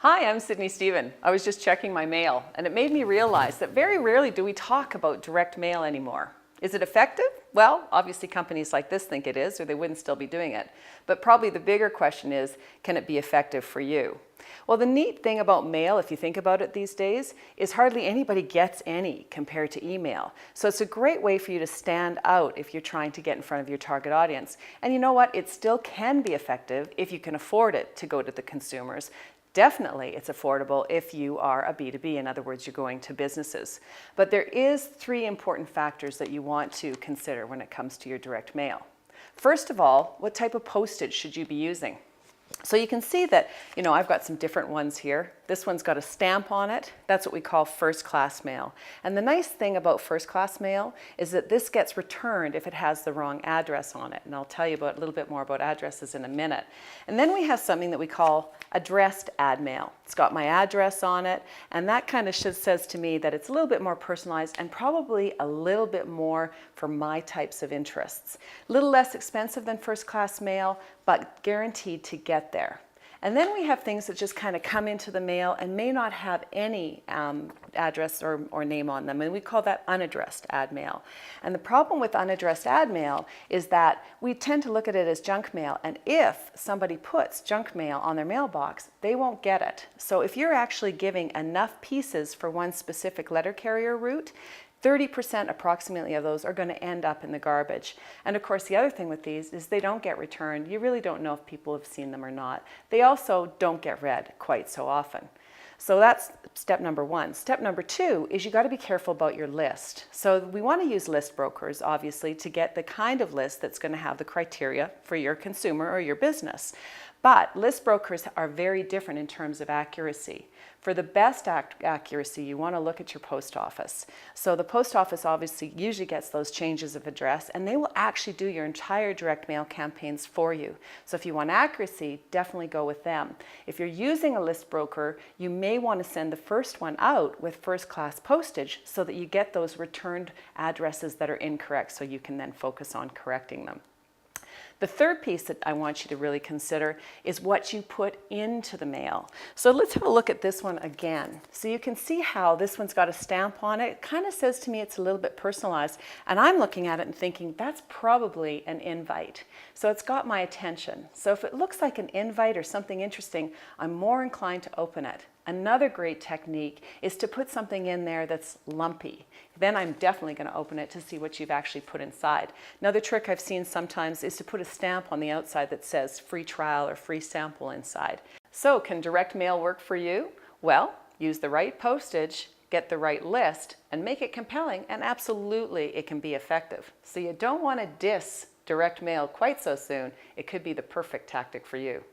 Hi, I'm Cidnee Stephen. I was just checking my mail, and it made me realize that very rarely do we talk about direct mail anymore. Is it effective? Well, obviously companies like this think it is, or they wouldn't still be doing it. But probably the bigger question is, can it be effective for you? Well, the neat thing about mail, if you think about it these days, is hardly anybody gets any compared to email. So it's a great way for you to stand out if you're trying to get in front of your target audience. And you know what? It still can be effective if you can afford it to go to the consumers. Definitely it's affordable if you are a B2B, in other words, you're going to businesses. But there is three important factors that you want to consider when it comes to your direct mail. First of all, what type of postage should you be using? So you can see that, I've got some different ones here. This one's got a stamp on it. That's what we call first class mail. And the nice thing about first class mail is that this gets returned if it has the wrong address on it. And I'll tell you a little bit more about addresses in a minute. And then we have something that we call addressed ad mail. It's got my address on it, and that kind of says to me that it's a little bit more personalized and probably a little bit more for my types of interests. A little less expensive than first class mail, but guaranteed to get there. And then we have things that just kind of come into the mail and may not have any address or name on them, and we call that unaddressed ad mail. And the problem with unaddressed ad mail is that we tend to look at it as junk mail, and if somebody puts junk mail on their mailbox, they won't get it. So if you're actually giving enough pieces for one specific letter carrier route, 30% approximately of those are going to end up in the garbage. And of course, the other thing with these is they don't get returned. You really don't know if people have seen them or not. They also don't get read quite so often. So that's step number one. Step number two is you got to be careful about your list. So we want to use list brokers, obviously, to get the kind of list that's going to have the criteria for your consumer or your business. But list brokers are very different in terms of accuracy. For the best accuracy, you want to look at your post office. So the post office obviously usually gets those changes of address, and they will actually do your entire direct mail campaigns for you. So if you want accuracy, definitely go with them. If you're using a list broker, you may want to send the first one out with first class postage so that you get those returned addresses that are incorrect, so you can then focus on correcting them. The third piece that I want you to really consider is what you put into the mail. So let's have a look at this one again. So you can see how this one's got a stamp on it. It kind of says to me it's a little bit personalized, and I'm looking at it and thinking that's probably an invite. So it's got my attention. So if it looks like an invite or something interesting, I'm more inclined to open it. Another great technique is to put something in there that's lumpy. Then I'm definitely going to open it to see what you've actually put inside. Another trick I've seen sometimes is to put a stamp on the outside that says free trial or free sample inside. So can direct mail work for you? Well, use the right postage, get the right list, and make it compelling, and absolutely it can be effective. So you don't want to diss direct mail quite so soon. It could be the perfect tactic for you.